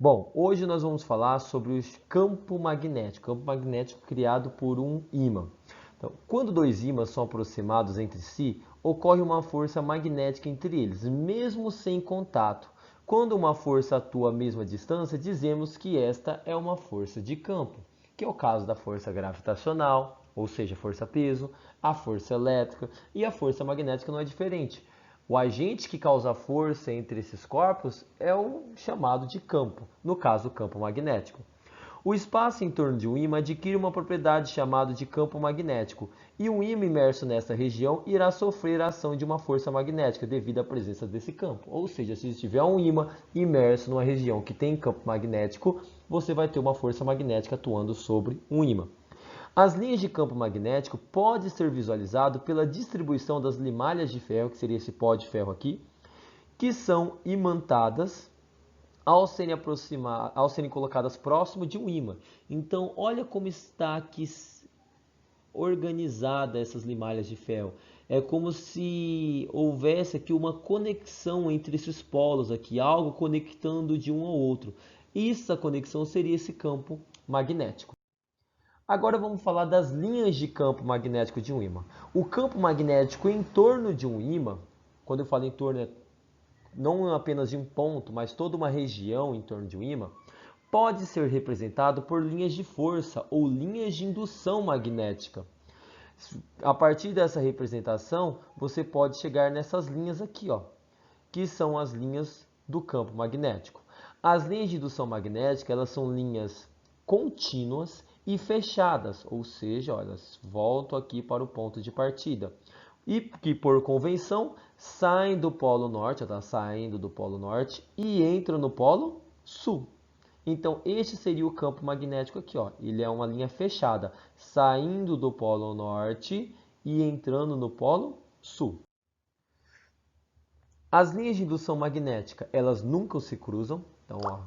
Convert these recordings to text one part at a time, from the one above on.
Bom, hoje nós vamos falar sobre o campo magnético criado por um ímã. Então, quando dois ímãs são aproximados entre si, ocorre uma força magnética entre eles, mesmo sem contato. Quando uma força atua à mesma distância, dizemos que esta é uma força de campo, que é o caso da força gravitacional, ou seja, força-peso, a força elétrica, e a força magnética não é diferente. O agente que causa força entre esses corpos é o chamado de campo, no caso, o campo magnético. O espaço em torno de um ímã adquire uma propriedade chamada de campo magnético, e um ímã imerso nessa região irá sofrer a ação de uma força magnética devido à presença desse campo. Ou seja, se tiver um ímã imerso numa região que tem campo magnético, você vai ter uma força magnética atuando sobre um ímã. As linhas de campo magnético podem ser visualizado pela distribuição das limalhas de ferro, que seria esse pó de ferro aqui, que são imantadas ao serem colocadas próximo de um ímã. Então, olha como está aqui organizada essas limalhas de ferro. É como se houvesse aqui uma conexão entre esses polos aqui, algo conectando de um ao outro. E essa conexão seria esse campo magnético. Agora vamos falar das linhas de campo magnético de um ímã. O campo magnético em torno de um ímã, quando eu falo em torno, não apenas de um ponto, mas toda uma região em torno de um ímã, pode ser representado por linhas de força ou linhas de indução magnética. A partir dessa representação, você pode chegar nessas linhas aqui, ó, que são as linhas do campo magnético. As linhas de indução magnética, elas são linhas contínuas e fechadas, ou seja, olha, elas voltam aqui para o ponto de partida. E que, por convenção, saem do polo norte, está saindo do polo norte e entram no polo sul. Então, este seria o campo magnético aqui, ó. Ele é uma linha fechada, saindo do polo norte e entrando no polo sul. As linhas de indução magnética, elas nunca se cruzam. Então, ó,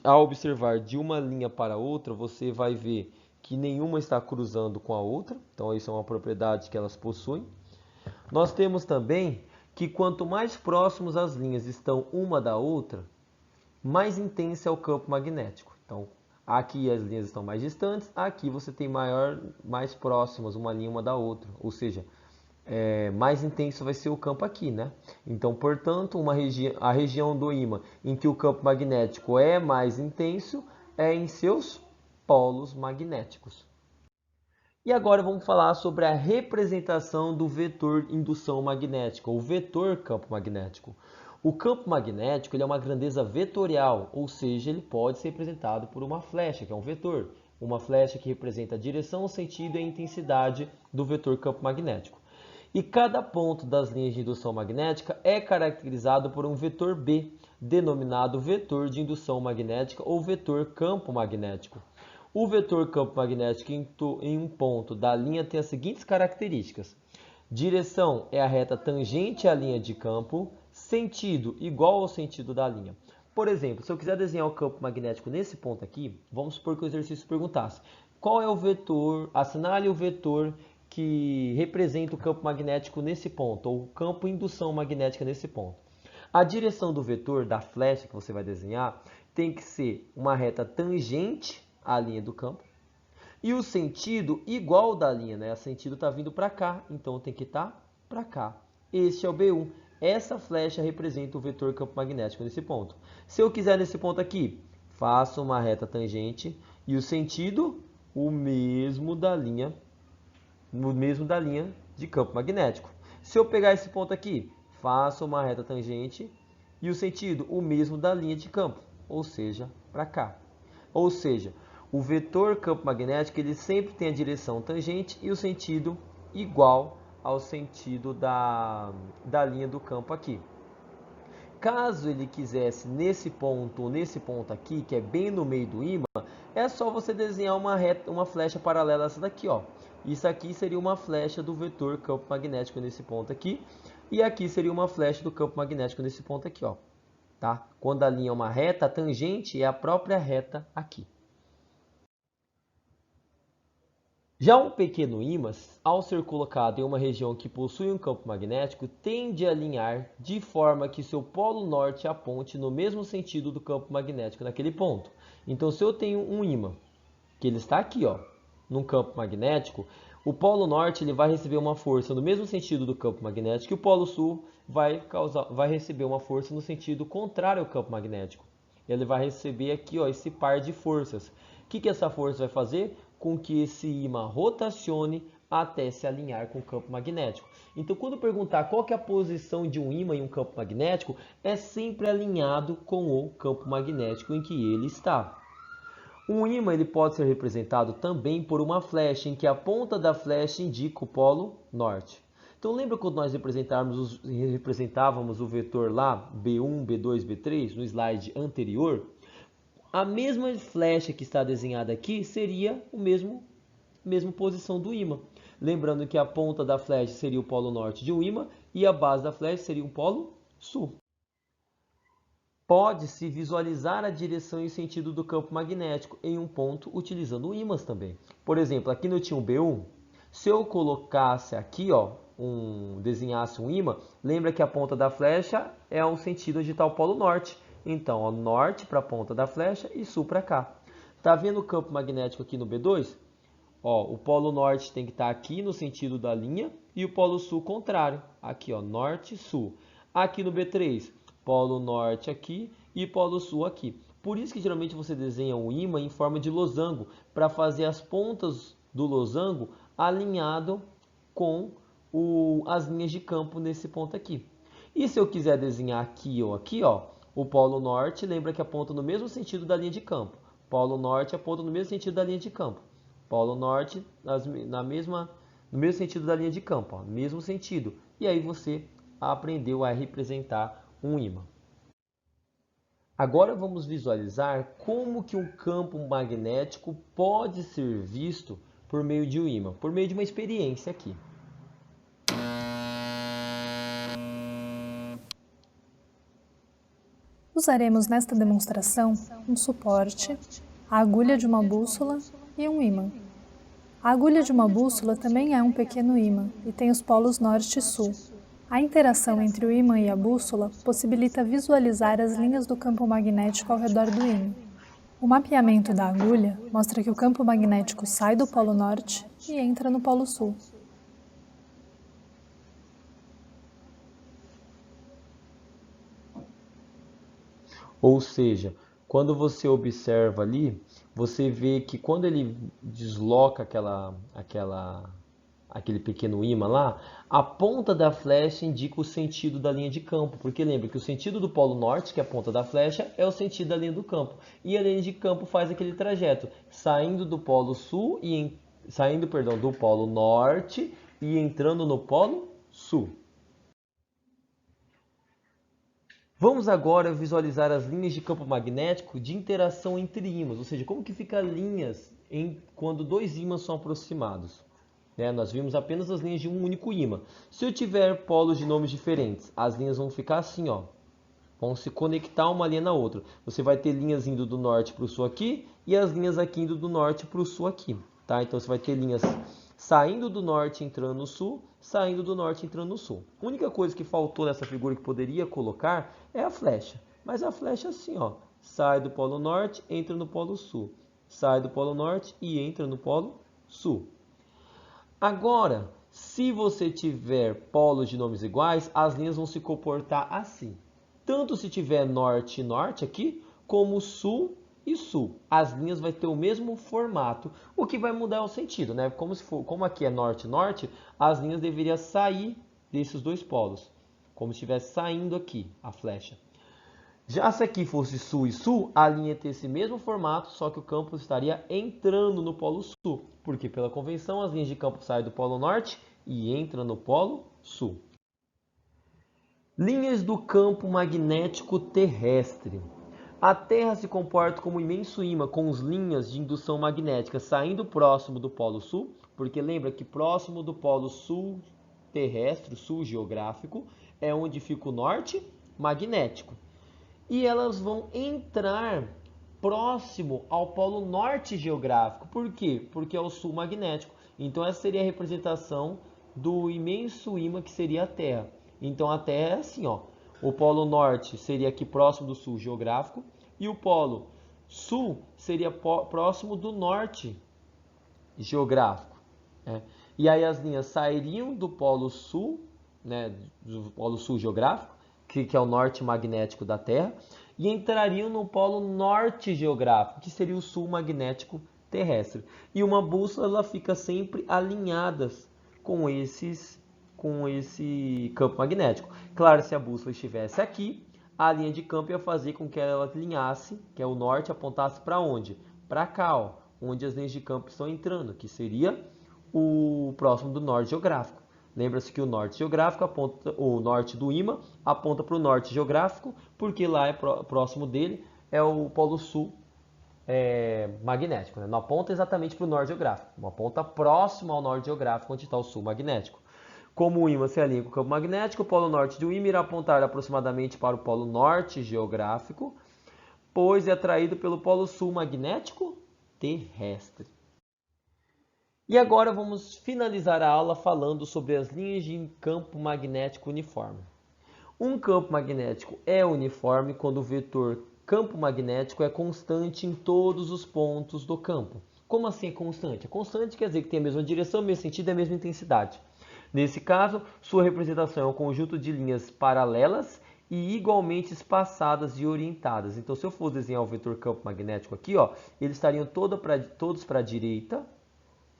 ao observar de uma linha para outra, você vai ver que nenhuma está cruzando com a outra. Então, isso é uma propriedade que elas possuem. Nós temos também que quanto mais próximos as linhas estão uma da outra, mais intenso é o campo magnético. Então, aqui as linhas estão mais distantes, aqui você tem mais próximas uma linha uma da outra. Ou seja, mais intenso vai ser o campo aqui, né? Então, portanto, a região do ímã em que o campo magnético é mais intenso é em seus polos magnéticos. E agora vamos falar sobre a representação do vetor indução magnética, ou vetor campo magnético. O campo magnético ele é uma grandeza vetorial, ou seja, ele pode ser representado por uma flecha, que é um vetor. Uma flecha que representa a direção, o sentido e a intensidade do vetor campo magnético. E cada ponto das linhas de indução magnética é caracterizado por um vetor B, denominado vetor de indução magnética ou vetor campo magnético. O vetor campo magnético em um ponto da linha tem as seguintes características. Direção é a reta tangente à linha de campo, sentido igual ao sentido da linha. Por exemplo, se eu quiser desenhar o campo magnético nesse ponto aqui, vamos supor que o exercício perguntasse qual é o vetor, assinale o vetor que representa o campo magnético nesse ponto, ou o campo indução magnética nesse ponto. A direção do vetor, da flecha que você vai desenhar, tem que ser uma reta tangente à linha do campo, e o sentido igual da linha, né? O sentido está vindo para cá, então tem que estar para cá. Este é o B1. Essa flecha representa o vetor campo magnético nesse ponto. Se eu quiser nesse ponto aqui, faço uma reta tangente e o sentido o mesmo da linha de campo magnético. Se eu pegar esse ponto aqui, faço uma reta tangente e o sentido o mesmo da linha de campo, ou seja, para cá. Ou seja, o vetor campo magnético ele sempre tem a direção tangente e o sentido igual ao sentido da linha do campo aqui. Caso ele quisesse nesse ponto ou nesse ponto aqui, que é bem no meio do ímã, é só você desenhar uma flecha paralela a essa daqui, ó. Isso aqui seria uma flecha do vetor campo magnético nesse ponto aqui, e aqui seria uma flecha do campo magnético nesse ponto aqui, ó. Tá? Quando a linha é uma reta, a tangente é a própria reta aqui. Já um pequeno ímã, ao ser colocado em uma região que possui um campo magnético, tende a alinhar de forma que seu polo norte aponte no mesmo sentido do campo magnético naquele ponto. Então, se eu tenho um ímã, que ele está aqui, ó, num campo magnético, o polo norte ele vai receber uma força no mesmo sentido do campo magnético e o polo sul vai receber uma força no sentido contrário ao campo magnético. Ele vai receber aqui, ó, esse par de forças. O que essa força vai fazer? Com que esse ímã rotacione até se alinhar com o campo magnético. Então, quando perguntar qual que é a posição de um ímã em um campo magnético, é sempre alinhado com o campo magnético em que ele está. Um ímã ele pode ser representado também por uma flecha, em que a ponta da flecha indica o polo norte. Então lembra quando nós representávamos o vetor lá, B1, B2, B3, no slide anterior? A mesma flecha que está desenhada aqui seria a mesma posição do ímã. Lembrando que a ponta da flecha seria o polo norte de um ímã e a base da flecha seria o polo sul. Pode-se visualizar a direção e sentido do campo magnético em um ponto utilizando ímãs também. Por exemplo, aqui no tinha um B1, se eu colocasse aqui, ó, desenhasse um ímã, lembra que a ponta da flecha é um sentido onde está o polo norte. Então, ó, norte para a ponta da flecha e sul para cá. Tá vendo o campo magnético aqui no B2? Ó, o polo norte tem que estar aqui no sentido da linha e o polo sul contrário. Aqui, ó, norte e sul. Aqui no B3, polo norte aqui e polo sul aqui. Por isso que geralmente você desenha um ímã em forma de losango, para fazer as pontas do losango alinhado com as linhas de campo nesse ponto aqui. E se eu quiser desenhar aqui ou aqui, ó, o polo norte, lembra que aponta no mesmo sentido da linha de campo. Polo norte aponta no mesmo sentido da linha de campo. Polo norte no mesmo sentido da linha de campo, ó, no mesmo sentido. E aí você aprendeu a representar um ímã. Agora vamos visualizar como que um campo magnético pode ser visto por meio de um ímã, por meio de uma experiência aqui. Usaremos nesta demonstração um suporte, a agulha de uma bússola e um ímã. A agulha de uma bússola também é um pequeno ímã e tem os polos norte e sul. A interação entre o ímã e a bússola possibilita visualizar as linhas do campo magnético ao redor do ímã. O mapeamento da agulha mostra que o campo magnético sai do polo norte e entra no polo sul. Ou seja, quando você observa ali, você vê que quando ele desloca aquele pequeno ímã lá, a ponta da flecha indica o sentido da linha de campo, porque lembra que o sentido do polo norte, que é a ponta da flecha, é o sentido da linha do campo. E a linha de campo faz aquele trajeto, saindo do polo sul do polo norte e entrando no polo sul. Vamos agora visualizar as linhas de campo magnético de interação entre ímãs, ou seja, como que fica linhas quando dois ímãs são aproximados. Nós vimos apenas as linhas de um único ímã. Se eu tiver polos de nomes diferentes, as linhas vão ficar assim, ó. Vão se conectar uma linha na outra. Você vai ter linhas indo do norte para o sul aqui e as linhas aqui indo do norte para o sul aqui. Tá? Então você vai ter linhas saindo do norte entrando no sul, saindo do norte entrando no sul. A única coisa que faltou nessa figura que poderia colocar é a flecha. Mas a flecha é assim, ó, sai do polo norte, entra no polo sul. Sai do polo norte e entra no polo sul. Agora, se você tiver polos de nomes iguais, as linhas vão se comportar assim. Tanto se tiver norte e norte aqui, como sul e sul. As linhas vão ter o mesmo formato, o que vai mudar o sentido, né? Como aqui é norte e norte, as linhas deveriam sair desses dois polos, como se estivesse saindo aqui a flecha. Já se aqui fosse sul e sul, a linha ia ter esse mesmo formato, só que o campo estaria entrando no polo sul, porque pela convenção as linhas de campo saem do polo norte e entram no polo sul. Linhas do campo magnético terrestre. A Terra se comporta como um imenso ímã com as linhas de indução magnética saindo próximo do polo sul, porque lembra que próximo do polo sul terrestre, sul geográfico, é onde fica o norte magnético. E elas vão entrar próximo ao polo norte geográfico. Por quê? Porque é o sul magnético. Então essa seria a representação do imenso ímã que seria a Terra. Então a Terra é assim, ó. O polo norte seria aqui próximo do sul geográfico e o polo sul seria próximo do norte geográfico, né? E aí as linhas sairiam do polo sul, né, do polo sul geográfico, que é o norte magnético da Terra, e entrariam no polo norte geográfico, que seria o sul magnético terrestre. E uma bússola ela fica sempre alinhada com esse campo magnético. Claro, se a bússola estivesse aqui, a linha de campo ia fazer com que ela alinhasse, que é o norte, apontasse para onde? Para cá, ó, onde as linhas de campo estão entrando, que seria o próximo do norte geográfico. Lembra-se que o norte geográfico aponta, o norte do ímã aponta para o norte geográfico, porque lá é próximo dele é o polo sul magnético, né? Não aponta exatamente para o norte geográfico, não aponta próximo ao norte geográfico, onde está o sul magnético. Como o ímã se alinha com o campo magnético, o polo norte do ímã irá apontar aproximadamente para o polo norte geográfico, pois é atraído pelo polo sul magnético terrestre. E agora vamos finalizar a aula falando sobre as linhas de campo magnético uniforme. Um campo magnético é uniforme quando o vetor campo magnético é constante em todos os pontos do campo. Como assim é constante? É constante quer dizer que tem a mesma direção, o mesmo sentido e a mesma intensidade. Nesse caso, sua representação é um conjunto de linhas paralelas e igualmente espaçadas e orientadas. Então, se eu for desenhar o vetor campo magnético aqui, ó, eles estariam todos para a direita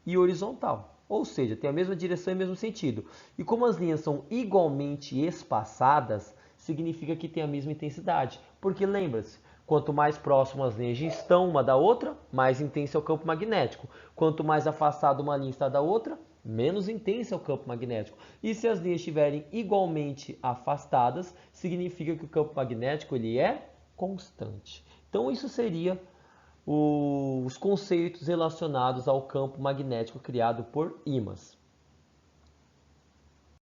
e horizontal. Ou seja, tem a mesma direção e o mesmo sentido. E como as linhas são igualmente espaçadas, significa que tem a mesma intensidade. Porque lembra-se, quanto mais próximo as linhas estão uma da outra, mais intenso é o campo magnético. Quanto mais afastada uma linha está da outra, menos intenso é o campo magnético. E se as linhas estiverem igualmente afastadas, significa que o campo magnético ele é constante. Então isso seria os conceitos relacionados ao campo magnético criado por ímãs.